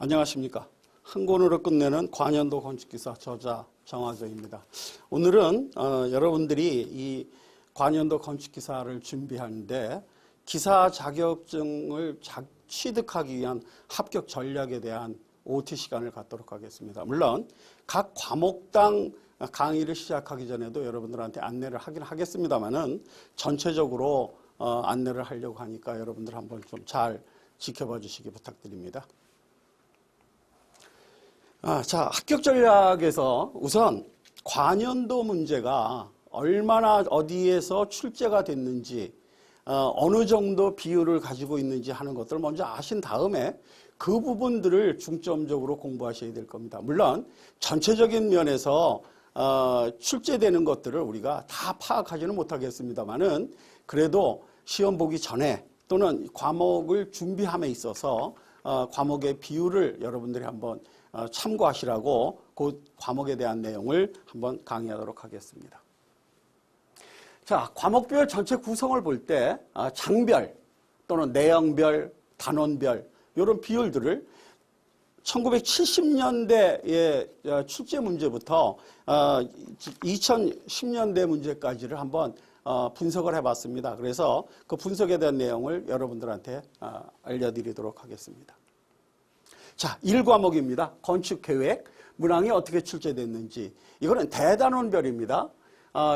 안녕하십니까. 한 권으로 끝내는 관현도 건축기사 저자 정화조입니다. 오늘은 여러분들이 이 관현도 건축기사를 준비하는데 기사 자격증을 취득하기 위한 합격 전략에 대한 OT 시간을 갖도록 하겠습니다. 물론 각 과목당 강의를 시작하기 전에도 여러분들한테 안내를 하긴 하겠습니다만은 전체적으로 안내를 하려고 하니까 여러분들 한번 좀 잘 지켜봐 주시기 부탁드립니다. 자, 합격 전략에서 우선 관현도 문제가 얼마나 어디에서 출제가 됐는지 어느 정도 비율을 가지고 있는지 하는 것들을 먼저 아신 다음에 그 부분들을 중점적으로 공부하셔야 될 겁니다. 물론 전체적인 면에서 출제되는 것들을 우리가 다 파악하지는 못하겠습니다만은 그래도 시험 보기 전에 또는 과목을 준비함에 있어서 과목의 비율을 여러분들이 한번 참고하시라고 그 과목에 대한 내용을 한번 강의하도록 하겠습니다. 자, 과목별 전체 구성을 볼 때 장별 또는 내용별, 단원별 이런 비율들을 1970년대의 출제 문제부터 2010년대 문제까지를 한번 분석을 해봤습니다. 그래서 그 분석에 대한 내용을 여러분들한테 알려드리도록 하겠습니다. 자, 1과목입니다. 건축계획, 문항이 어떻게 출제됐는지. 이거는 대단원별입니다.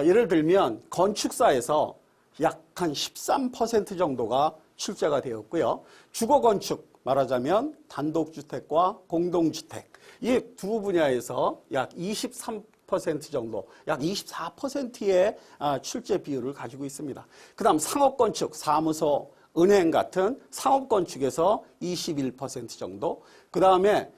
예를 들면 건축사에서 약 한 13% 정도가 출제가 되었고요. 주거건축 말하자면 단독주택과 공동주택 이 두 분야에서 약 23% 정도, 약 24%의 출제 비율을 가지고 있습니다. 그 다음 상업건축, 사무소, 은행 같은 상업건축에서 21% 정도, 그 다음에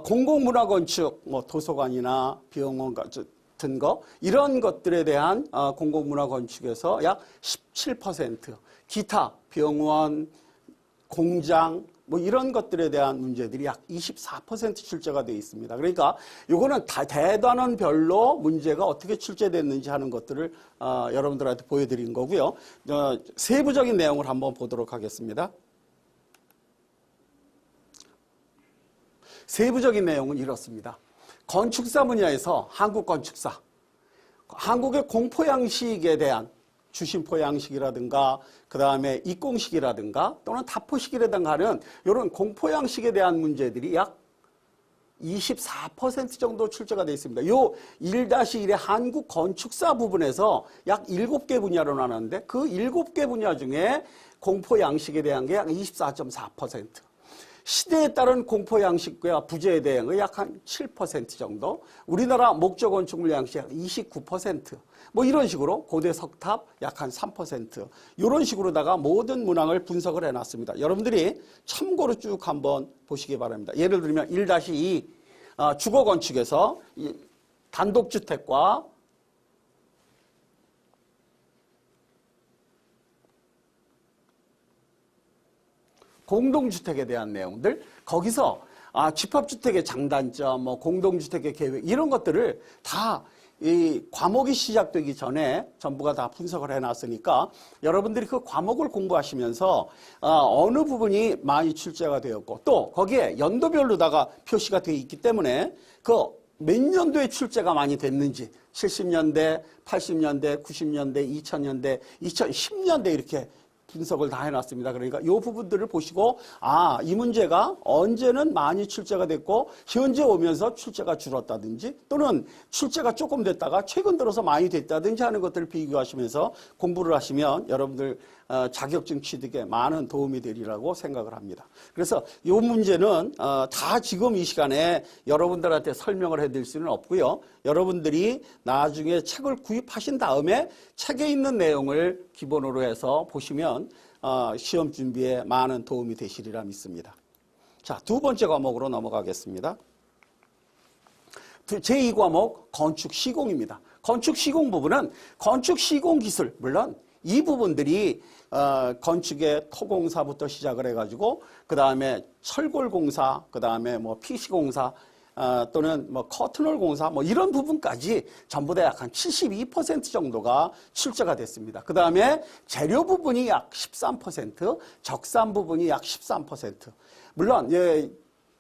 공공문화건축, 뭐 도서관이나 병원 같은 거 이런 것들에 대한 공공문화건축에서 약 17%, 기타 병원, 공장 뭐 이런 것들에 대한 문제들이 약 24% 출제가 되어 있습니다. 그러니까 이거는 다 대단원별로 문제가 어떻게 출제됐는지 하는 것들을 여러분들한테 보여드린 거고요. 세부적인 내용을 한번 보도록 하겠습니다. 세부적인 내용은 이렇습니다. 건축사 분야에서 한국건축사, 한국의 공포양식에 대한 주심포양식이라든가 그 다음에 입공식이라든가 또는 다포식이라든가 하는 이런 공포양식에 대한 문제들이 약 24% 정도 출제가 되어 있습니다. 요 1-1의 한국 건축사 부분에서 약 7개 분야로 나눴는데 그 7개 분야 중에 공포양식에 대한 게 약 24.4%. 시대에 따른 공포양식과 부재에 대한 약 한 7% 정도, 우리나라 목조건축물 양식 약 29%, 뭐 이런 식으로 고대 석탑 약 한 3%, 이런 식으로다가 모든 문항을 분석을 해놨습니다. 여러분들이 참고로 쭉 한번 보시기 바랍니다. 예를 들면 1-2 주거건축에서 단독주택과 공동주택에 대한 내용들, 거기서 집합주택의 장단점, 뭐 공동주택의 계획 이런 것들을 다 이 과목이 시작되기 전에 전부가 다 분석을 해놨으니까 여러분들이 그 과목을 공부하시면서 어느 부분이 많이 출제가 되었고 또 거기에 연도별로다가 표시가 되어 있기 때문에 그 몇 년도에 출제가 많이 됐는지 70년대, 80년대, 90년대, 2000년대, 2010년대 이렇게 분석을 다 해놨습니다. 그러니까 이 부분들을 보시고 이 문제가 언제는 많이 출제가 됐고 현재 오면서 출제가 줄었다든지 또는 출제가 조금 됐다가 최근 들어서 많이 됐다든지 하는 것들을 비교하시면서 공부를 하시면 여러분들 자격증 취득에 많은 도움이 되리라고 생각을 합니다. 그래서 이 문제는 다 지금 이 시간에 여러분들한테 설명을 해드릴 수는 없고요. 여러분들이 나중에 책을 구입하신 다음에 책에 있는 내용을 기본으로 해서 보시면 시험 준비에 많은 도움이 되시리라 믿습니다. 자, 두 번째 과목으로 넘어가겠습니다. 제2과목 건축시공입니다. 건축시공 부분은 건축시공기술, 물론 이 부분들이 건축의 토공사부터 시작을 해가지고 그 다음에 철골공사, 그 다음에 뭐 PC공사 또는 뭐 커튼홀 공사 뭐 이런 부분까지 전부 다 약 한 72% 정도가 출제가 됐습니다. 그 다음에 재료 부분이 약 13%, 적산 부분이 약 13%. 물론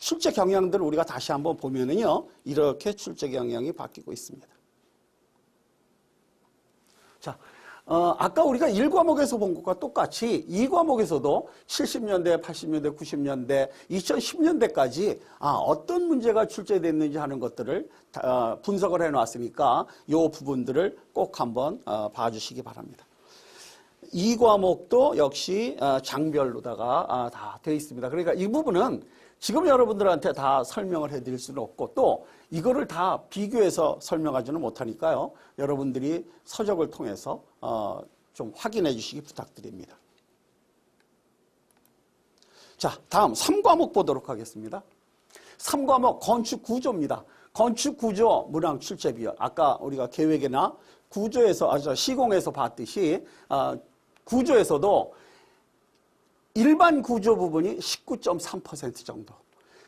출제 경향들을 우리가 다시 한번 보면은요, 이렇게 출제 경향이 바뀌고 있습니다. 자, 아까 우리가 1과목에서 본 것과 똑같이 2과목에서도 70년대, 80년대, 90년대, 2010년대까지 어떤 문제가 출제됐는지 하는 것들을 분석을 해놨으니까 이 부분들을 꼭 한번 봐주시기 바랍니다. 2과목도 역시 장별로다가 다 되어 있습니다. 그러니까 이 부분은 지금 여러분들한테 다 설명을 해드릴 수는 없고 또 이거를 다 비교해서 설명하지는 못하니까요. 여러분들이 서적을 통해서 좀 확인해 주시기 부탁드립니다. 자, 다음 3과목 보도록 하겠습니다. 3과목 건축구조입니다. 건축구조 문항 출제 비율. 아까 우리가 계획이나 구조에서, 시공에서 봤듯이 구조에서도 일반 구조 부분이 19.3% 정도,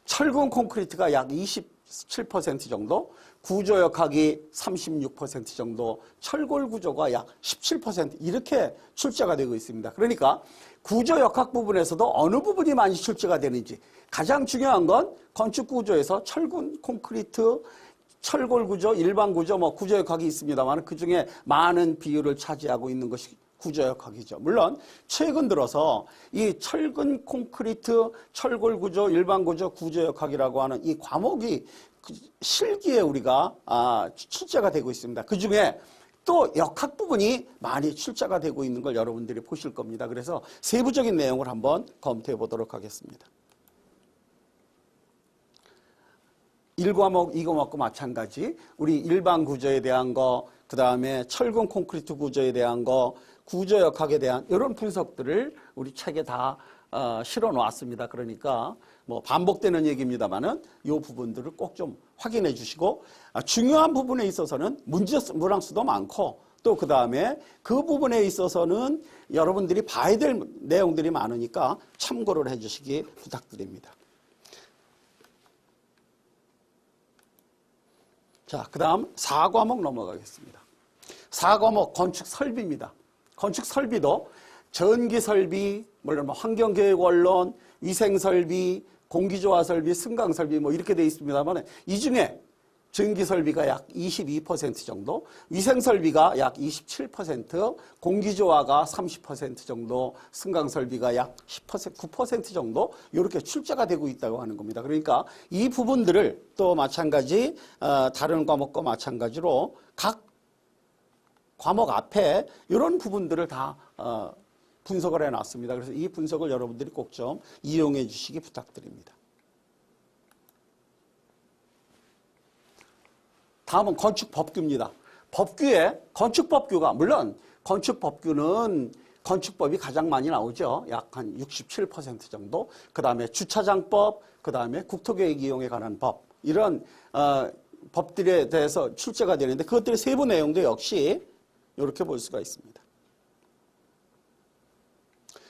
철근 콘크리트가 약 27% 정도, 구조역학이 36% 정도, 철골 구조가 약 17% 이렇게 출제가 되고 있습니다. 그러니까 구조역학 부분에서도 어느 부분이 많이 출제가 되는지, 가장 중요한 건 건축 구조에서 철근 콘크리트, 철골 구조, 일반 구조, 구조역학이 있습니다만 그 중에 많은 비율을 차지하고 있는 것이 구조역학이죠. 물론 최근 들어서 이 철근 콘크리트, 철골 구조, 일반 구조, 구조역학이라고 하는 이 과목이 실기에 우리가 출제가 되고 있습니다. 그 중에 또 역학 부분이 많이 출제가 되고 있는 걸 여러분들이 보실 겁니다. 그래서 세부적인 내용을 한번 검토해 보도록 하겠습니다. 1과목, 2과목과 마찬가지 우리 일반 구조에 대한 거, 그 다음에 철근 콘크리트 구조에 대한 거, 구조역학에 대한 이런 분석들을 우리 책에 다 실어 놓았습니다. 그러니까 반복되는 얘기입니다만은 이 부분들을 꼭 좀 확인해 주시고 중요한 부분에 있어서는 문항수도 많고 또 그 다음에 그 부분에 있어서는 여러분들이 봐야 될 내용들이 많으니까 참고를 해 주시기 부탁드립니다. 자, 그 다음 4과목 넘어가겠습니다. 4과목 건축 설비입니다. 건축 설비도 전기 설비, 물론 환경교육 원론, 위생 설비, 공기조화 설비, 승강 설비 이렇게 되어 있습니다만 이 중에 전기 설비가 약 22% 정도, 위생 설비가 약 27%, 공기조화가 30% 정도, 승강 설비가 약 10%, 9% 정도 이렇게 출제가 되고 있다고 하는 겁니다. 그러니까 이 부분들을 또 마찬가지 다른 과목과 마찬가지로 각 과목 앞에 이런 부분들을 다 분석을 해놨습니다. 그래서 이 분석을 여러분들이 꼭 좀 이용해 주시기 부탁드립니다. 다음은 건축법규입니다. 법규에 건축법규가 물론 건축법규는 건축법이 가장 많이 나오죠. 약 한 67% 정도. 그 다음에 주차장법, 그 다음에 국토계획 이용에 관한 법 이런 법들에 대해서 출제가 되는데 그것들의 세부 내용도 역시 이렇게 볼 수가 있습니다.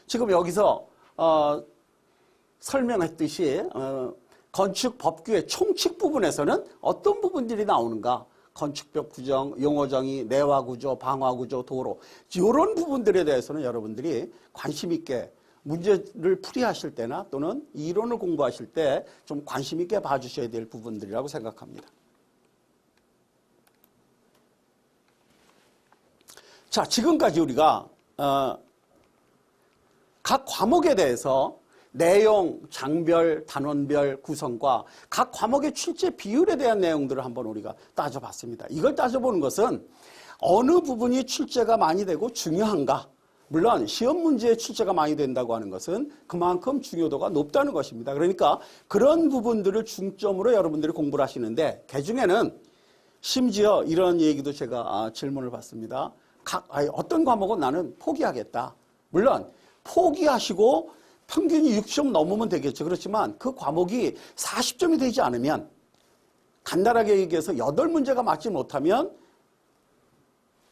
지금 여기서 설명했듯이 건축 법규의 총칙 부분에서는 어떤 부분들이 나오는가? 건축법 규정, 용어정의, 내화구조, 방화구조, 도로 이런 부분들에 대해서는 여러분들이 관심 있게 문제를 풀이하실 때나 또는 이론을 공부하실 때 좀 관심 있게 봐주셔야 될 부분들이라고 생각합니다. 자, 지금까지 우리가 각 과목에 대해서 내용, 장별, 단원별 구성과 각 과목의 출제 비율에 대한 내용들을 한번 우리가 따져봤습니다. 이걸 따져보는 것은 어느 부분이 출제가 많이 되고 중요한가? 물론 시험 문제에 출제가 많이 된다고 하는 것은 그만큼 중요도가 높다는 것입니다. 그러니까 그런 부분들을 중점으로 여러분들이 공부를 하시는데 그중에는 심지어 이런 얘기도 제가 질문을 받습니다. 어떤 과목은 나는 포기하겠다. 물론 포기하시고 평균이 60점 넘으면 되겠죠. 그렇지만 그 과목이 40점이 되지 않으면 간단하게 얘기해서 8문제가 맞지 못하면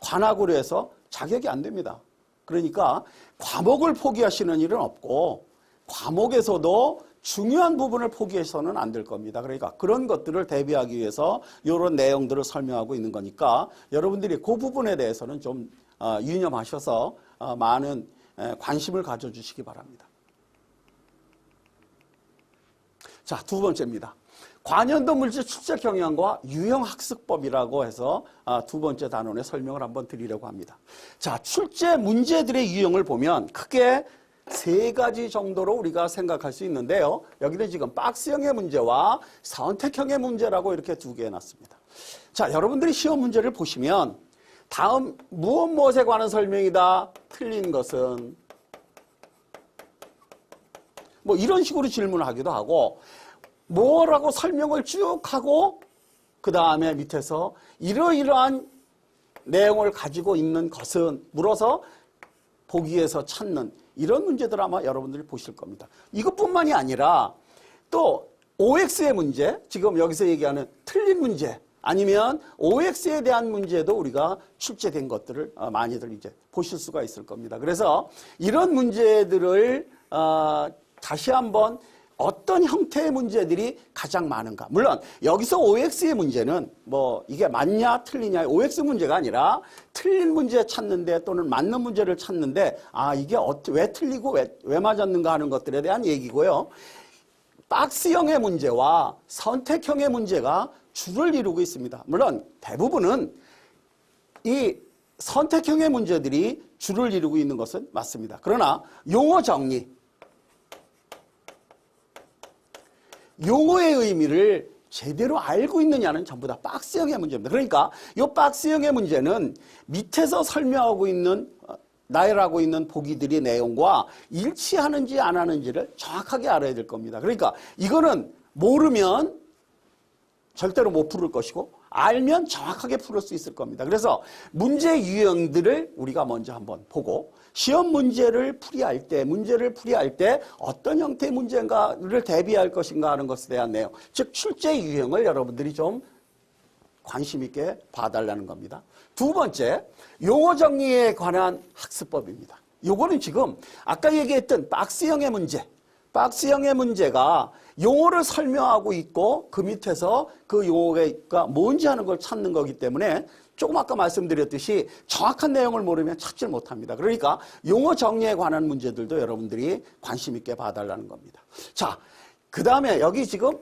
관학으로 해서 자격이 안 됩니다. 그러니까 과목을 포기하시는 일은 없고 과목에서도 중요한 부분을 포기해서는 안 될 겁니다. 그러니까 그런 것들을 대비하기 위해서 이런 내용들을 설명하고 있는 거니까 여러분들이 그 부분에 대해서는 좀 유념하셔서 많은 관심을 가져주시기 바랍니다. 자, 두 번째입니다. 관연도 물질 출제 경향과 유형 학습법이라고 해서 두 번째 단원의 설명을 한번 드리려고 합니다. 자, 출제 문제들의 유형을 보면 크게 세 가지 정도로 우리가 생각할 수 있는데요. 여기는 지금 박스형의 문제와 선택형의 문제라고 이렇게 두 개 해놨습니다. 자, 여러분들이 시험 문제를 보시면 다음 무엇에 관한 설명이다. 틀린 것은 뭐 이런 식으로 질문을 하기도 하고 뭐라고 설명을 쭉 하고 그 다음에 밑에서 이러이러한 내용을 가지고 있는 것은 물어서 보기에서 찾는 이런 문제들 아마 여러분들이 보실 겁니다. 이것뿐만이 아니라 또 OX의 문제, 지금 여기서 얘기하는 틀린 문제 아니면 OX에 대한 문제도 우리가 출제된 것들을 많이들 이제 보실 수가 있을 겁니다. 그래서 이런 문제들을 다시 한번 어떤 형태의 문제들이 가장 많은가. 물론 여기서 OX의 문제는 뭐 이게 맞냐 틀리냐의 OX 문제가 아니라 틀린 문제 찾는데 또는 맞는 문제를 찾는데 이게 왜 틀리고 왜 맞았는가 하는 것들에 대한 얘기고요. 박스형의 문제와 선택형의 문제가 주를 이루고 있습니다. 물론 대부분은 이 선택형의 문제들이 주를 이루고 있는 것은 맞습니다. 그러나 용어 정리, 용어의 의미를 제대로 알고 있느냐는 전부 다 박스형의 문제입니다. 그러니까 이 박스형의 문제는 밑에서 설명하고 있는 나열하고 있는 보기들의 내용과 일치하는지 안 하는지를 정확하게 알아야 될 겁니다. 그러니까 이거는 모르면 절대로 못 풀을 것이고 알면 정확하게 풀을 수 있을 겁니다. 그래서 문제 유형들을 우리가 먼저 한번 보고 시험 문제를 풀이할 때 어떤 형태의 문제인가를 대비할 것인가 하는 것에 대한 내용, 즉 출제 유형을 여러분들이 좀 관심 있게 봐달라는 겁니다. 두 번째, 용어 정리에 관한 학습법입니다. 요거는 지금 아까 얘기했던 박스형의 문제가 용어를 설명하고 있고 그 밑에서 그 용어가 뭔지 하는 걸 찾는 거기 때문에 조금 아까 말씀드렸듯이 정확한 내용을 모르면 찾질 못합니다. 그러니까 용어 정리에 관한 문제들도 여러분들이 관심 있게 봐달라는 겁니다. 자, 그 다음에 여기 지금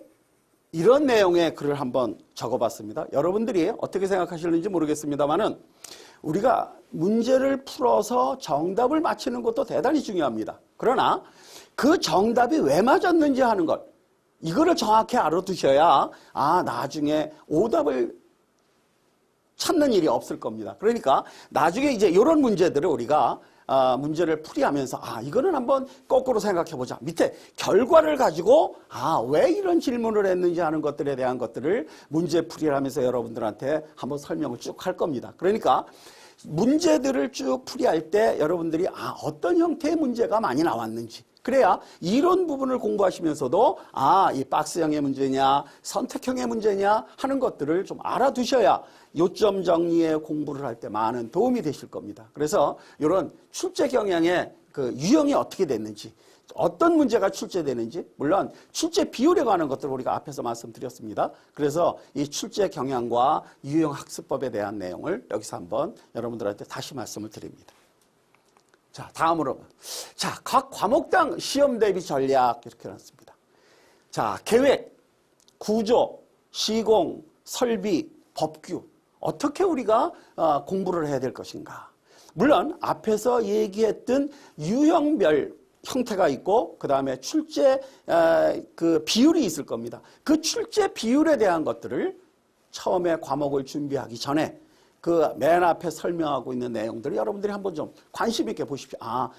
이런 내용의 글을 한번 적어봤습니다. 여러분들이 어떻게 생각하실는지 모르겠습니다만은 우리가 문제를 풀어서 정답을 맞히는 것도 대단히 중요합니다. 그러나 그 정답이 왜 맞았는지 하는 것, 이거를 정확히 알아두셔야 나중에 오답을 찾는 일이 없을 겁니다. 그러니까 나중에 이제 이런 문제들을 우리가 문제를 풀이하면서 이거는 한번 거꾸로 생각해보자. 밑에 결과를 가지고 왜 이런 질문을 했는지 하는 것들에 대한 것들을 문제 풀이를 하면서 여러분들한테 한번 설명을 쭉 할 겁니다. 그러니까 문제들을 쭉 풀이할 때 여러분들이 어떤 형태의 문제가 많이 나왔는지, 그래야 이런 부분을 공부하시면서도 이 박스형의 문제냐 선택형의 문제냐 하는 것들을 좀 알아두셔야 요점 정리에 공부를 할 때 많은 도움이 되실 겁니다. 그래서 이런 출제 경향의 그 유형이 어떻게 됐는지, 어떤 문제가 출제되는지, 물론 출제 비율에 관한 것들을 우리가 앞에서 말씀드렸습니다. 그래서 이 출제 경향과 유형 학습법에 대한 내용을 여기서 한번 여러분들한테 다시 말씀을 드립니다. 자, 다음으로. 자, 각 과목당 시험 대비 전략 이렇게 해놨습니다. 자, 계획, 구조, 시공, 설비, 법규. 어떻게 우리가 공부를 해야 될 것인가. 물론 앞에서 얘기했던 유형별 형태가 있고 그 다음에 출제 그 비율이 있을 겁니다. 그 출제 비율에 대한 것들을 처음에 과목을 준비하기 전에 그 맨 앞에 설명하고 있는 내용들을 여러분들이 한번 좀 관심 있게 보십시오.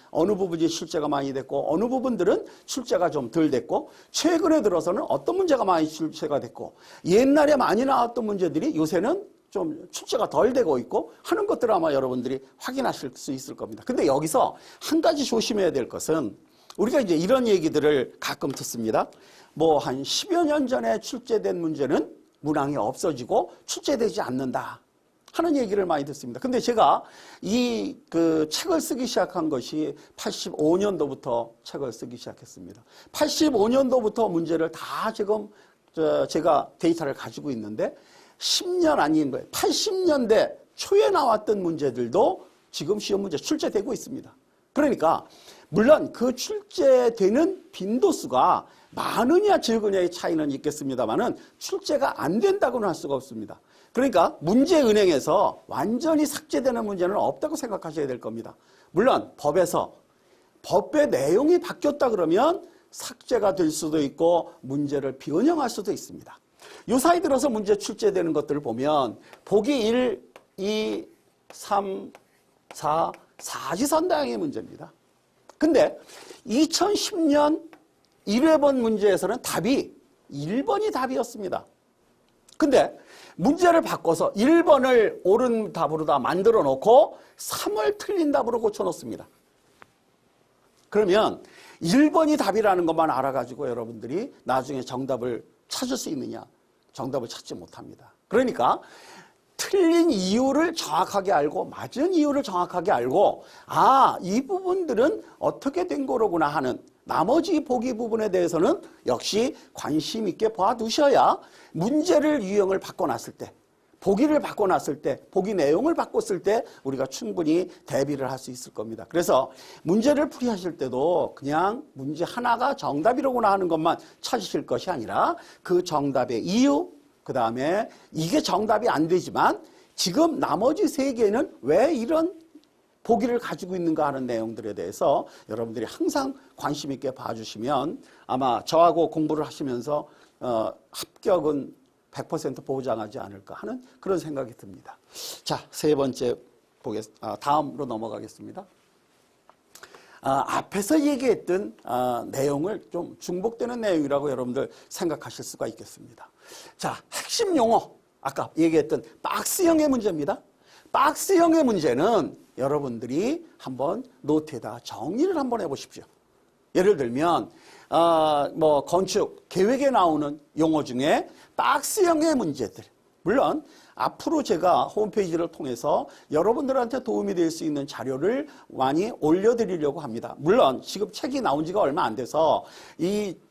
어느 부분이 출제가 많이 됐고 어느 부분들은 출제가 좀 덜 됐고 최근에 들어서는 어떤 문제가 많이 출제가 됐고 옛날에 많이 나왔던 문제들이 요새는 좀 출제가 덜 되고 있고 하는 것들을 아마 여러분들이 확인하실 수 있을 겁니다. 근데 여기서 한 가지 조심해야 될 것은 우리가 이제 이런 얘기들을 가끔 듣습니다. 뭐 한 10여 년 전에 출제된 문제는 문항이 없어지고 출제되지 않는다 하는 얘기를 많이 듣습니다. 근데 제가 이 그 책을 쓰기 시작한 것이 85년도부터 책을 쓰기 시작했습니다. 85년도부터 문제를 다 지금 제가 데이터를 가지고 있는데 10년 아닌 거예요. 80년대 초에 나왔던 문제들도 지금 시험 문제 출제되고 있습니다. 그러니까 물론 그 출제되는 빈도수가 많으냐 적으냐의 차이는 있겠습니다만은 출제가 안 된다고는 할 수가 없습니다. 그러니까 문제은행에서 완전히 삭제되는 문제는 없다고 생각하셔야 될 겁니다. 물론 법에서 법의 내용이 바뀌었다 그러면 삭제가 될 수도 있고 문제를 변형할 수도 있습니다. 요사이 들어서 문제 출제되는 것들을 보면 보기 1, 2, 3, 4, 사지선다형의 문제입니다. 근데 2010년 1회번 문제에서는 답이 1번이 답이었습니다. 근데 문제를 바꿔서 1번을 옳은 답으로 다 만들어 놓고 3을 틀린 답으로 고쳐 놓습니다. 그러면 1번이 답이라는 것만 알아가지고 여러분들이 나중에 정답을 찾을 수 있느냐? 정답을 찾지 못합니다. 그러니까 틀린 이유를 정확하게 알고 맞은 이유를 정확하게 알고 이 부분들은 어떻게 된 거로구나 하는 나머지 보기 부분에 대해서는 역시 관심 있게 봐두셔야 문제를 유형을 바꿔놨을 때 보기를 바꿔놨을 때 보기 내용을 바꿨을 때 우리가 충분히 대비를 할 수 있을 겁니다. 그래서 문제를 풀이하실 때도 그냥 문제 하나가 정답이로구나 하는 것만 찾으실 것이 아니라 그 정답의 이유 그 다음에 이게 정답이 안 되지만 지금 나머지 세 개는 왜 이런 보기를 가지고 있는가 하는 내용들에 대해서 여러분들이 항상 관심 있게 봐주시면 아마 저하고 공부를 하시면서 합격은 100% 보장하지 않을까 하는 그런 생각이 듭니다. 자, 세 번째 다음으로 넘어가겠습니다. 앞에서 얘기했던 내용을 좀 중복되는 내용이라고 여러분들 생각하실 수가 있겠습니다. 자, 핵심 용어 아까 얘기했던 박스형의 문제입니다. 박스형의 문제는 여러분들이 한번 노트에다 정리를 한번 해보십시오. 예를 들면 건축 계획에 나오는 용어 중에 박스형의 문제들 물론 앞으로 제가 홈페이지를 통해서 여러분들한테 도움이 될 수 있는 자료를 많이 올려드리려고 합니다. 물론 지금 책이 나온 지가 얼마 안 돼서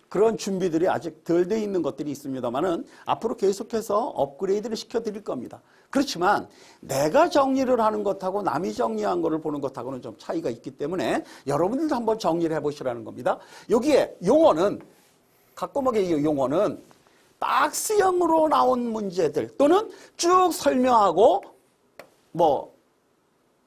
그런 준비들이 아직 덜 돼 있는 것들이 있습니다만은 앞으로 계속해서 업그레이드를 시켜드릴 겁니다. 그렇지만 내가 정리를 하는 것하고 남이 정리한 거를 보는 것하고는 좀 차이가 있기 때문에 여러분들도 한번 정리를 해보시라는 겁니다. 여기에 용어는 각과목의 용어는 박스형으로 나온 문제들 또는 쭉 설명하고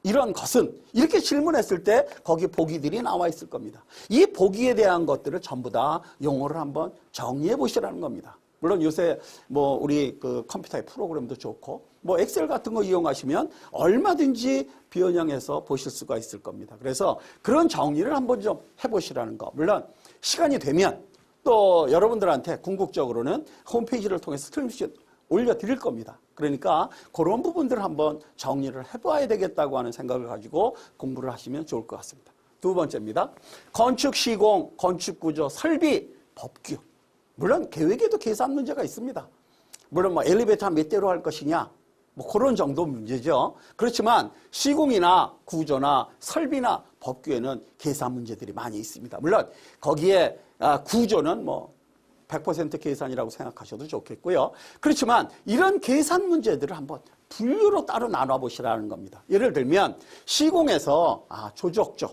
이런 것은 이렇게 질문했을 때 거기 보기들이 나와 있을 겁니다. 이 보기에 대한 것들을 전부 다 용어를 한번 정리해 보시라는 겁니다. 물론 요새 우리 그 컴퓨터의 프로그램도 좋고 엑셀 같은 거 이용하시면 얼마든지 변형해서 보실 수가 있을 겁니다. 그래서 그런 정리를 한번 좀 해보시라는 거. 물론 시간이 되면 또 여러분들한테 궁극적으로는 홈페이지를 통해서 스크린샷 올려드릴 겁니다. 그러니까 그런 부분들을 한번 정리를 해봐야 되겠다고 하는 생각을 가지고 공부를 하시면 좋을 것 같습니다. 두 번째입니다. 건축 시공, 건축 구조, 설비, 법규. 물론 계획에도 계산 문제가 있습니다. 물론 엘리베이터 몇 대로 할 것이냐 그런 정도 문제죠. 그렇지만 시공이나 구조나 설비나 법규에는 계산 문제들이 많이 있습니다. 물론 거기에 구조는 100% 계산이라고 생각하셔도 좋겠고요. 그렇지만 이런 계산 문제들을 한번 분류로 따로 나눠보시라는 겁니다. 예를 들면 시공에서 조적조,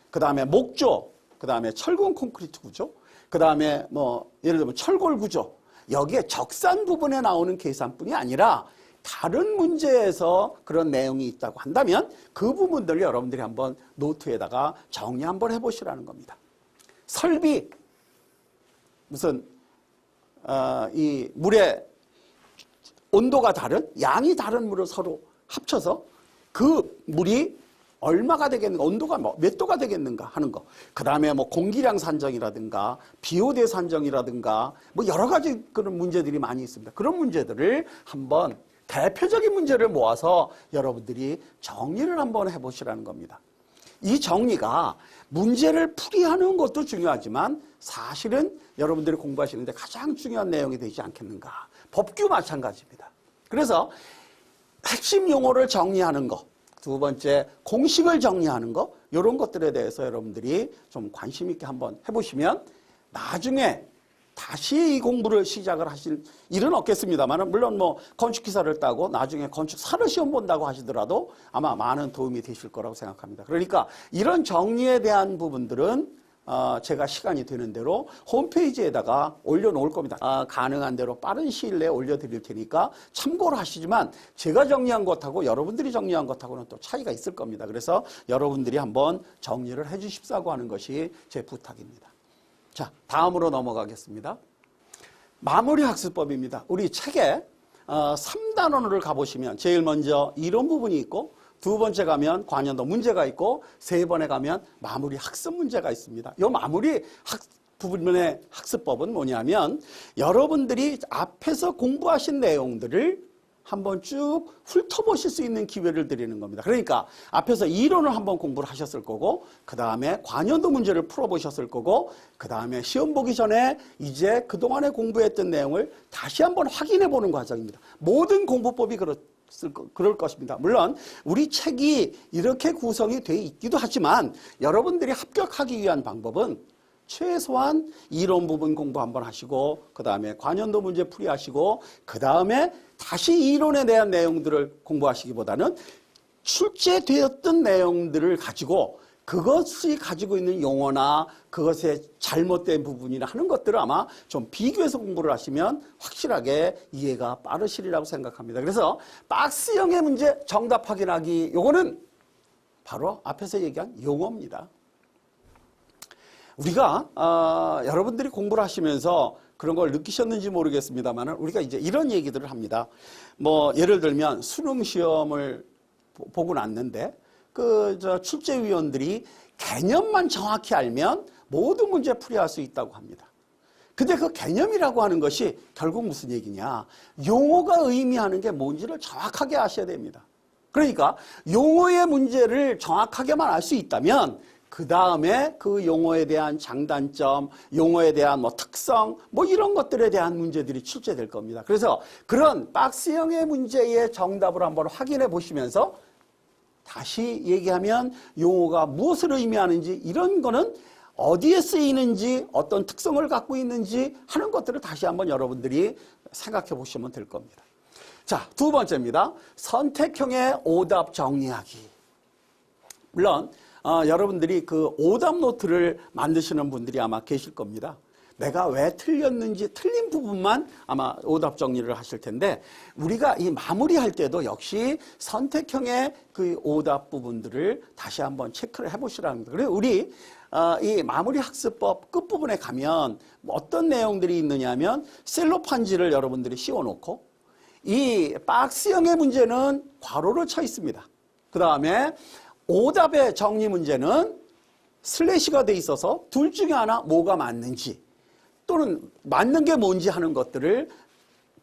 그 다음에 목조, 그 다음에 철근 콘크리트 구조, 그 다음에 예를 들면 철골 구조, 여기에 적산 부분에 나오는 계산뿐이 아니라 다른 문제에서 그런 내용이 있다고 한다면 그 부분들을 여러분들이 한번 노트에다가 정리 한번 해보시라는 겁니다. 설비, 무슨 이 물의 온도가 다른 양이 다른 물을 서로 합쳐서 그 물이 얼마가 되겠는가, 온도가 몇 도가 되겠는가 하는 거. 그 다음에 공기량 산정이라든가 비오대 산정이라든가 여러 가지 그런 문제들이 많이 있습니다. 그런 문제들을 한번 대표적인 문제를 모아서 여러분들이 정리를 한번 해보시라는 겁니다. 이 정리가 문제를 풀이하는 것도 중요하지만 사실은 여러분들이 공부하시는데 가장 중요한 내용이 되지 않겠는가. 법규 마찬가지입니다. 그래서 핵심 용어를 정리하는 것, 두 번째 공식을 정리하는 것, 이런 것들에 대해서 여러분들이 좀 관심 있게 한번 해보시면 나중에 다시 이 공부를 시작을 하실 일은 없겠습니다만 물론 건축기사를 따고 나중에 건축사를 시험 본다고 하시더라도 아마 많은 도움이 되실 거라고 생각합니다. 그러니까 이런 정리에 대한 부분들은 제가 시간이 되는 대로 홈페이지에다가 올려놓을 겁니다. 가능한 대로 빠른 시일 내에 올려드릴 테니까 참고를 하시지만 제가 정리한 것하고 여러분들이 정리한 것하고는 또 차이가 있을 겁니다. 그래서 여러분들이 한번 정리를 해 주십사고 하는 것이 제 부탁입니다. 자, 다음으로 넘어가겠습니다. 마무리 학습법입니다. 우리 책에 3단원을 가보시면 제일 먼저 이론 부분이 있고 두 번째 가면 관련도 문제가 있고 세 번에 가면 마무리 학습 문제가 있습니다. 이 마무리 부분의 학습법은 뭐냐면 여러분들이 앞에서 공부하신 내용들을 한번 쭉 훑어보실 수 있는 기회를 드리는 겁니다. 그러니까 앞에서 이론을 한번 공부를 하셨을 거고 그 다음에 관련도 문제를 풀어보셨을 거고 그 다음에 시험 보기 전에 이제 그동안에 공부했던 내용을 다시 한번 확인해 보는 과정입니다. 모든 공부법이 그럴 것입니다. 물론 우리 책이 이렇게 구성이 되어 있기도 하지만 여러분들이 합격하기 위한 방법은 최소한 이론 부분 공부 한번 하시고 그 다음에 관련도 문제 풀이하시고 그 다음에 다시 이론에 대한 내용들을 공부하시기보다는 출제되었던 내용들을 가지고 그것이 가지고 있는 용어나 그것의 잘못된 부분이나 하는 것들을 아마 좀 비교해서 공부를 하시면 확실하게 이해가 빠르시리라고 생각합니다. 그래서 박스형의 문제 정답 확인하기 요거는 바로 앞에서 얘기한 용어입니다. 우리가 여러분들이 공부를 하시면서 그런 걸 느끼셨는지 모르겠습니다만 우리가 이제 이런 얘기들을 합니다. 뭐 예를 들면 수능 시험을 보고 났는데 출제위원들이 개념만 정확히 알면 모든 문제 풀이할 수 있다고 합니다. 근데 그 개념이라고 하는 것이 결국 무슨 얘기냐? 용어가 의미하는 게 뭔지를 정확하게 아셔야 됩니다. 그러니까 용어의 문제를 정확하게만 알 수 있다면 그 다음에 그 용어에 대한 장단점, 용어에 대한 특성, 이런 것들에 대한 문제들이 출제될 겁니다. 그래서 그런 박스형의 문제의 정답을 한번 확인해 보시면서 다시 얘기하면 용어가 무엇을 의미하는지 이런 거는 어디에 쓰이는지 어떤 특성을 갖고 있는지 하는 것들을 다시 한번 여러분들이 생각해 보시면 될 겁니다. 자, 두 번째입니다. 선택형의 오답 정리하기. 물론 여러분들이 그 오답 노트를 만드시는 분들이 아마 계실 겁니다. 내가 왜 틀렸는지 틀린 부분만 아마 오답 정리를 하실 텐데 우리가 이 마무리할 때도 역시 선택형의 그 오답 부분들을 다시 한번 체크를 해보시라는 겁니다. 그리고 우리 이 마무리 학습법 끝부분에 가면 어떤 내용들이 있느냐면 셀로판지를 여러분들이 씌워놓고 이 박스형의 문제는 괄호를 쳐 있습니다. 그 다음에 오답의 정리 문제는 슬래시가 돼 있어서 둘 중에 하나 뭐가 맞는지 또는 맞는 게 뭔지 하는 것들을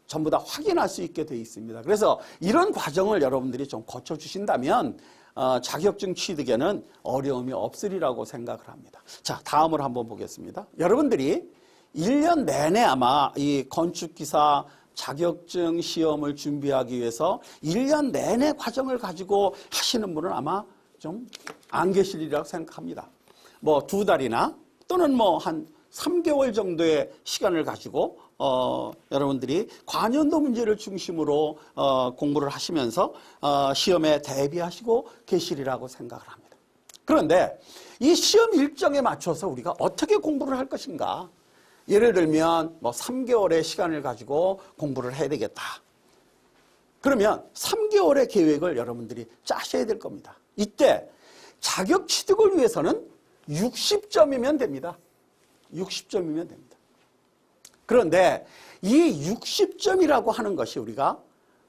전부 다 확인할 수 있게 돼 있습니다. 그래서 이런 과정을 여러분들이 좀 거쳐주신다면 자격증 취득에는 어려움이 없으리라고 생각을 합니다. 자, 다음으로 한번 보겠습니다. 여러분들이 1년 내내 아마 이 건축기사 자격증 시험을 준비하기 위해서 1년 내내 과정을 가지고 하시는 분은 아마 좀 안 계시리라고 생각합니다. 2달이나 또는 한 3개월 정도의 시간을 가지고 여러분들이 관련도 문제를 중심으로 공부를 하시면서 시험에 대비하시고 계시리라고 생각을 합니다. 그런데 이 시험 일정에 맞춰서 우리가 어떻게 공부를 할 것인가? 예를 들면 3개월의 시간을 가지고 공부를 해야 되겠다. 그러면 3개월의 계획을 여러분들이 짜셔야 될 겁니다. 이때 자격 취득을 위해서는 60점이면 됩니다. 60점이면 됩니다. 그런데 이 60점이라고 하는 것이 우리가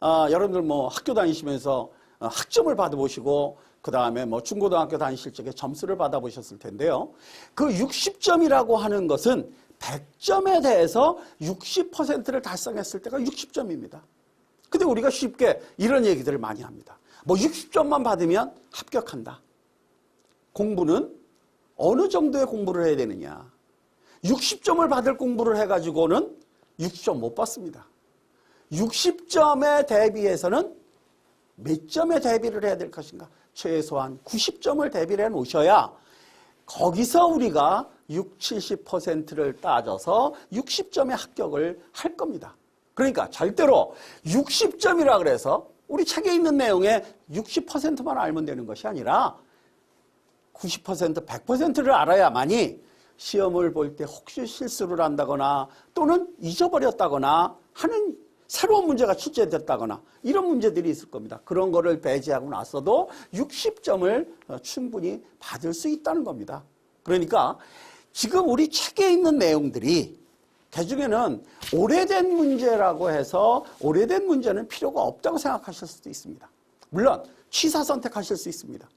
여러분들 학교 다니시면서 학점을 받아보시고 그 다음에 중고등학교 다니실 적에 점수를 받아보셨을 텐데요. 그 60점이라고 하는 것은 100점에 대해서 60%를 달성했을 때가 60점입니다. 근데 우리가 쉽게 이런 얘기들을 많이 합니다. 60점만 받으면 합격한다. 공부는 어느 정도의 공부를 해야 되느냐. 60점을 받을 공부를 해가지고는 60점 못 받습니다. 60점에 대비해서는 몇 점에 대비를 해야 될 것인가? 최소한 90점을 대비를 해 놓으셔야 거기서 우리가 70%를 따져서 60점의 합격을 할 겁니다. 그러니까 절대로 60점이라 그래서 우리 책에 있는 내용의 60%만 알면 되는 것이 아니라 90%, 100%를 알아야만이 시험을 볼 때 혹시 실수를 한다거나 또는 잊어버렸다거나 하는 새로운 문제가 출제됐다거나 이런 문제들이 있을 겁니다. 그런 거를 배제하고 나서도 60점을 충분히 받을 수 있다는 겁니다. 그러니까 지금 우리 책에 있는 내용들이 그중에는 오래된 문제라고 해서 오래된 문제는 필요가 없다고 생각하실 수도 있습니다. 물론 취사 선택하실 수 있습니다.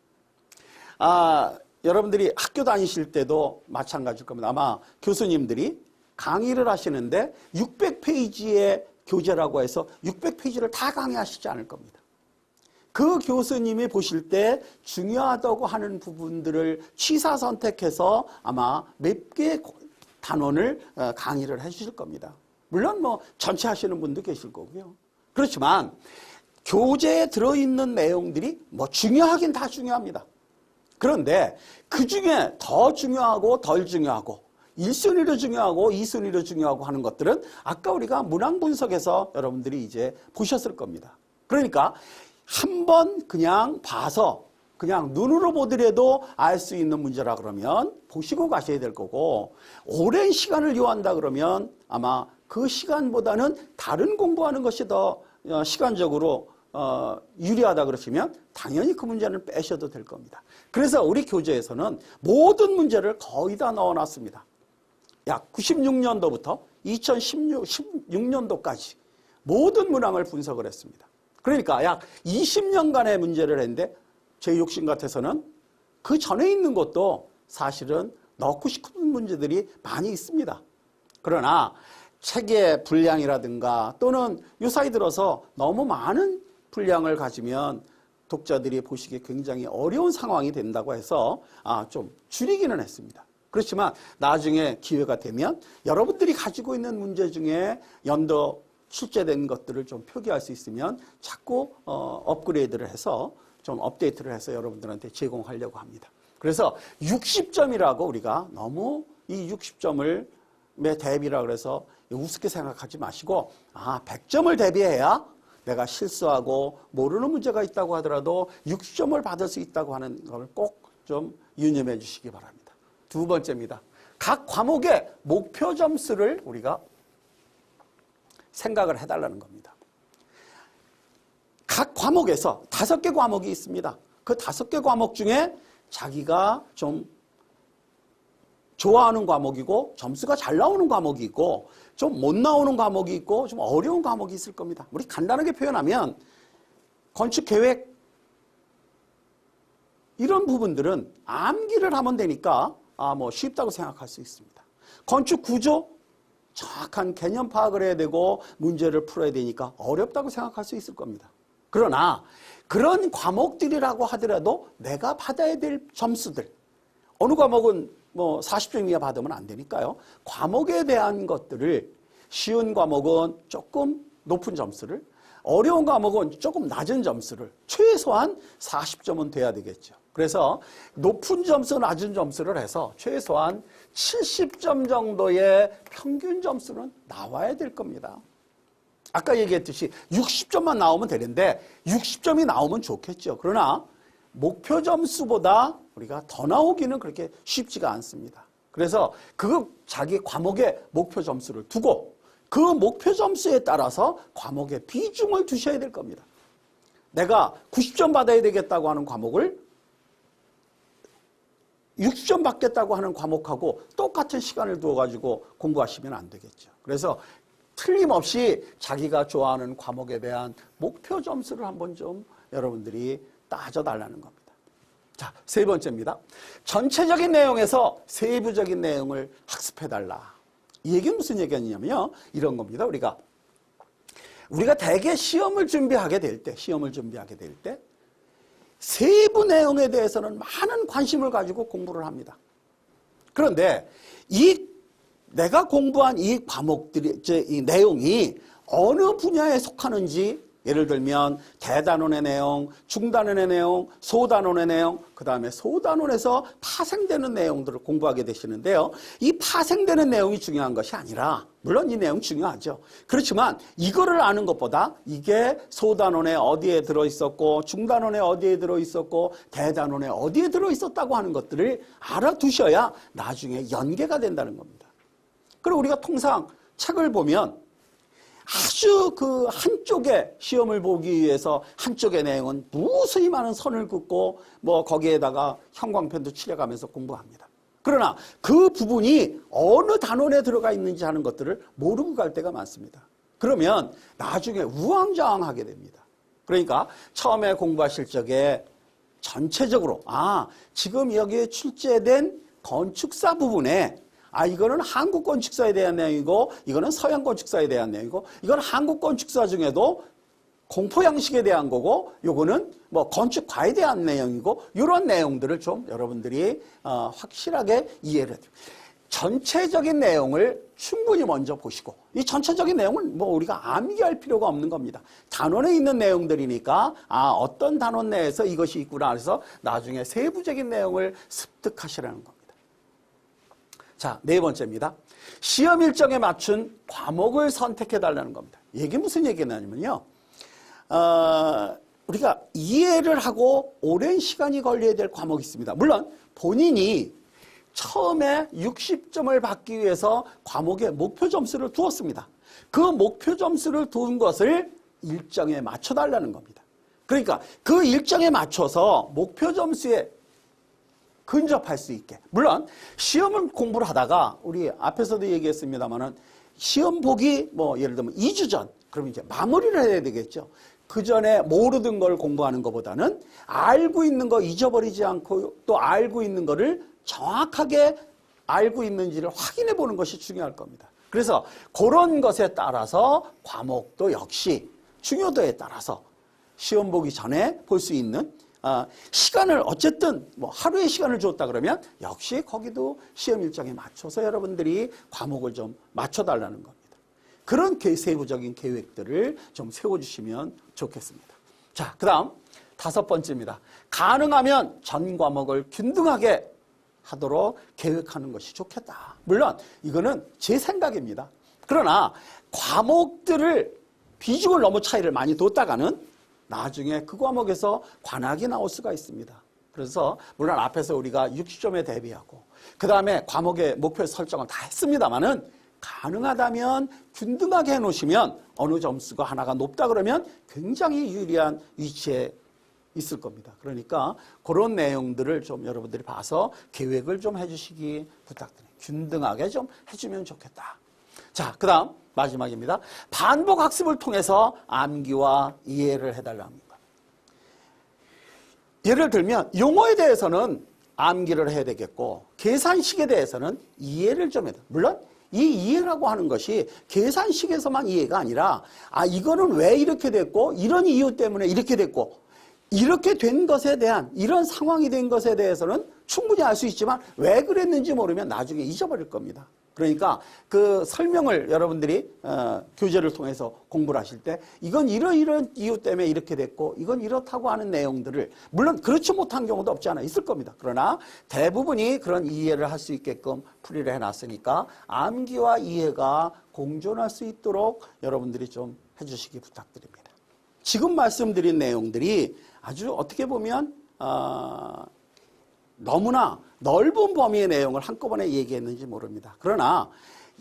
여러분들이 학교 다니실 때도 마찬가지일 겁니다. 아마 교수님들이 강의를 하시는데 600페이지의 교재라고 해서 600페이지를 다 강의하시지 않을 겁니다. 그 교수님이 보실 때 중요하다고 하는 부분들을 취사 선택해서 아마 몇 개의 단원을 강의를 해 주실 겁니다. 물론 뭐 전체 하시는 분도 계실 거고요. 그렇지만 교재에 들어있는 내용들이 뭐 중요하긴 다 중요합니다. 그런데 그 중에 더 중요하고 덜 중요하고 1순위로 중요하고 2순위로 중요하고 하는 것들은 아까 우리가 문항 분석에서 여러분들이 이제 보셨을 겁니다. 그러니까 한번 그냥 봐서 그냥 눈으로 보더라도 알 수 있는 문제라 그러면 보시고 가셔야 될 거고, 오랜 시간을 요한다 그러면 아마 그 시간보다는 다른 공부하는 것이 더 시간적으로 유리하다 그러시면 당연히 그 문제는 빼셔도 될 겁니다. 그래서 우리 교재에서는 모든 문제를 거의 다 넣어놨습니다. 약 96년도부터 2016년도까지 모든 문항을 분석을 했습니다. 그러니까 약 20년간의 문제를 했는데 제 욕심 같아서는 그 전에 있는 것도 사실은 넣고 싶은 문제들이 많이 있습니다. 그러나 책의 분량이라든가 또는 요 사이 들어서 너무 많은 분량을 가지면 독자들이 보시기에 굉장히 어려운 상황이 된다고 해서 좀 줄이기는 했습니다. 그렇지만 나중에 기회가 되면 여러분들이 가지고 있는 문제 중에 연도 출제된 것들을 좀 표기할 수 있으면 자꾸 업그레이드를 해서 좀 업데이트를 해서 여러분들한테 제공하려고 합니다. 그래서 60점이라고 우리가 너무 이 60점을 매 대비라고 해서 우습게 생각하지 마시고 100점을 대비해야 내가 실수하고 모르는 문제가 있다고 하더라도 60점을 받을 수 있다고 하는 걸 꼭 좀 유념해 주시기 바랍니다. 두 번째입니다. 각 과목의 목표 점수를 우리가 생각을 해달라는 겁니다. 각 과목에서 5개 과목이 있습니다. 그 5개 과목 중에 자기가 좀 좋아하는 과목이고 점수가 잘 나오는 과목이 있고 좀 못 나오는 과목이 있고 좀 어려운 과목이 있을 겁니다. 우리 간단하게 표현하면 건축계획 이런 부분들은 암기를 하면 되니까 뭐 쉽다고 생각할 수 있습니다. 건축구조 정확한 개념 파악을 해야 되고 문제를 풀어야 되니까 어렵다고 생각할 수 있을 겁니다. 그러나 그런 과목들이라고 하더라도 내가 받아야 될 점수들, 어느 과목은 뭐 40점 이하 받으면 안 되니까요. 과목에 대한 것들을 쉬운 과목은 조금 높은 점수를, 어려운 과목은 조금 낮은 점수를, 최소한 40점은 돼야 되겠죠. 그래서 높은 점수, 낮은 점수를 해서 최소한 70점 정도의 평균 점수는 나와야 될 겁니다. 아까 얘기했듯이 60점만 나오면 되는데 60점이 나오면 좋겠죠. 그러나 목표 점수보다 우리가 더 나오기는 그렇게 쉽지가 않습니다. 그래서 그 자기 과목의 목표 점수를 두고 그 목표 점수에 따라서 과목의 비중을 두셔야 될 겁니다. 내가 90점 받아야 되겠다고 하는 과목을 60점 받겠다고 하는 과목하고 똑같은 시간을 두어가지고 공부하시면 안 되겠죠. 그래서 틀림없이 자기가 좋아하는 과목에 대한 목표 점수를 한번 좀 여러분들이 따져달라는 겁니다. 자, 세 번째입니다. 전체적인 내용에서 세부적인 내용을 학습해달라. 이 얘기는 무슨 얘기냐면요. 이런 겁니다. 우리가 대개 시험을 준비하게 될 때 세부 내용에 대해서는 많은 관심을 가지고 공부를 합니다. 그런데 내가 공부한 이 과목들이, 이 내용이 어느 분야에 속하는지 예를 들면 대단원의 내용, 중단원의 내용, 소단원의 내용, 그 다음에 소단원에서 파생되는 내용들을 공부하게 되시는데요. 이 파생되는 내용이 중요한 것이 아니라, 물론 이 내용 중요하죠. 그렇지만 이거를 아는 것보다 이게 소단원에 어디에 들어있었고, 중단원에 어디에 들어있었고, 대단원에 어디에 들어있었다고 하는 것들을 알아두셔야 나중에 연계가 된다는 겁니다. 그리고 우리가 통상 책을 보면 아주 그 한쪽에 시험을 보기 위해서 한쪽의 내용은 무수히 많은 선을 긋고 뭐 거기에다가 형광펜도 칠해가면서 공부합니다. 그러나 그 부분이 어느 단원에 들어가 있는지 하는 것들을 모르고 갈 때가 많습니다. 그러면 나중에 우왕좌왕하게 됩니다. 그러니까 처음에 공부하실 적에 전체적으로 지금 여기에 출제된 건축사 부분에 이거는 한국 건축사에 대한 내용이고, 이거는 서양 건축사에 대한 내용이고, 이건 한국 건축사 중에도 공포 양식에 대한 거고, 요거는 뭐 건축과에 대한 내용이고, 이런 내용들을 좀 여러분들이 확실하게 이해를 해요. 전체적인 내용을 충분히 먼저 보시고, 이 전체적인 내용은 뭐 우리가 암기할 필요가 없는 겁니다. 단원에 있는 내용들이니까 어떤 단원 내에서 이것이 있구나 해서 나중에 세부적인 내용을 습득하시라는 겁니다. 자, 네 번째입니다. 시험 일정에 맞춘 과목을 선택해달라는 겁니다. 이게 무슨 얘기냐면요. 우리가 이해를 하고 오랜 시간이 걸려야 될 과목이 있습니다. 물론 본인이 처음에 60점을 받기 위해서 과목에 목표 점수를 두었습니다. 그 목표 점수를 둔 것을 일정에 맞춰달라는 겁니다. 그러니까 그 일정에 맞춰서 목표 점수에 근접할 수 있게. 물론 시험을 공부를 하다가 우리 앞에서도 얘기했습니다만은 시험 보기 뭐 예를 들면 2주 전 그러면 이제 마무리를 해야 되겠죠. 그 전에 모르던 걸 공부하는 것보다는 알고 있는 거 잊어버리지 않고 또 알고 있는 거를 정확하게 알고 있는지를 확인해 보는 것이 중요할 겁니다. 그래서 그런 것에 따라서 과목도 역시 중요도에 따라서 시험 보기 전에 볼 수 있는 시간을 어쨌든 뭐 하루의 시간을 줬다 그러면 역시 거기도 시험 일정에 맞춰서 여러분들이 과목을 좀 맞춰달라는 겁니다. 그런 세부적인 계획들을 좀 세워주시면 좋겠습니다. 자, 그 다음 5번째입니다. 가능하면 전 과목을 균등하게 하도록 계획하는 것이 좋겠다. 물론 이거는 제 생각입니다. 그러나 과목들을 비중을 너무 차이를 많이 뒀다가는 나중에 그 과목에서 관악이 나올 수가 있습니다. 그래서 물론 앞에서 우리가 60점에 대비하고 그 다음에 과목의 목표 설정을 다 했습니다만은 가능하다면 균등하게 해놓으시면 어느 점수가 하나가 높다 그러면 굉장히 유리한 위치에 있을 겁니다. 그러니까 그런 내용들을 좀 여러분들이 봐서 계획을 좀 해주시기 부탁드립니다. 균등하게 좀 해주면 좋겠다. 자, 그 다음 마지막입니다. 반복 학습을 통해서 암기와 이해를 해달랍니다. 예를 들면 용어에 대해서는 암기를 해야 되겠고 계산식에 대해서는 이해를 좀 해야 돼요. 물론 이 이해라고 하는 것이 계산식에서만 이해가 아니라 이거는 왜 이렇게 됐고 이런 이유 때문에 이렇게 됐고 이렇게 된 것에 대한 이런 상황이 된 것에 대해서는 충분히 알 수 있지만 왜 그랬는지 모르면 나중에 잊어버릴 겁니다. 그러니까 그 설명을 여러분들이 교재를 통해서 공부를 하실 때 이건 이런 이유 때문에 이렇게 됐고 이건 이렇다고 하는 내용들을 물론 그렇지 못한 경우도 없지 않아 있을 겁니다. 그러나 대부분이 그런 이해를 할 수 있게끔 풀이를 해놨으니까 암기와 이해가 공존할 수 있도록 여러분들이 좀 해주시기 부탁드립니다. 지금 말씀드린 내용들이 아주 어떻게 보면 너무나 넓은 범위의 내용을 한꺼번에 얘기했는지 모릅니다. 그러나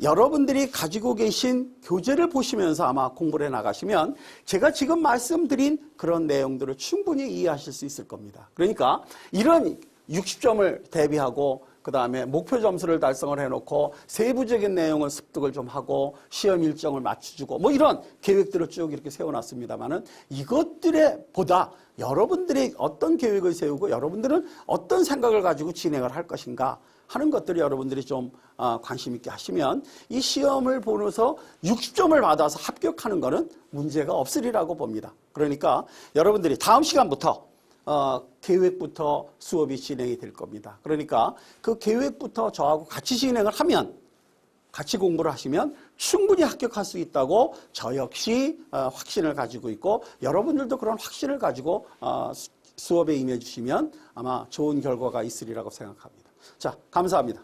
여러분들이 가지고 계신 교재를 보시면서 아마 공부를 해나가시면 제가 지금 말씀드린 그런 내용들을 충분히 이해하실 수 있을 겁니다. 그러니까 이런 60점을 대비하고 그 다음에 목표 점수를 달성을 해놓고 세부적인 내용을 습득을 좀 하고 시험 일정을 맞춰주고 뭐 이런 계획들을 쭉 이렇게 세워놨습니다만은 이것들에 보다 여러분들이 어떤 계획을 세우고 여러분들은 어떤 생각을 가지고 진행을 할 것인가 하는 것들을 여러분들이 좀 관심 있게 하시면 이 시험을 보면서 60점을 받아서 합격하는 거는 문제가 없으리라고 봅니다. 그러니까 여러분들이 다음 시간부터 계획부터 수업이 진행이 될 겁니다. 그러니까 그 계획부터 저하고 같이 진행을 하면 같이 공부를 하시면 충분히 합격할 수 있다고 저 역시 확신을 가지고 있고 여러분들도 그런 확신을 가지고 수업에 임해 주시면 아마 좋은 결과가 있으리라고 생각합니다. 자, 감사합니다.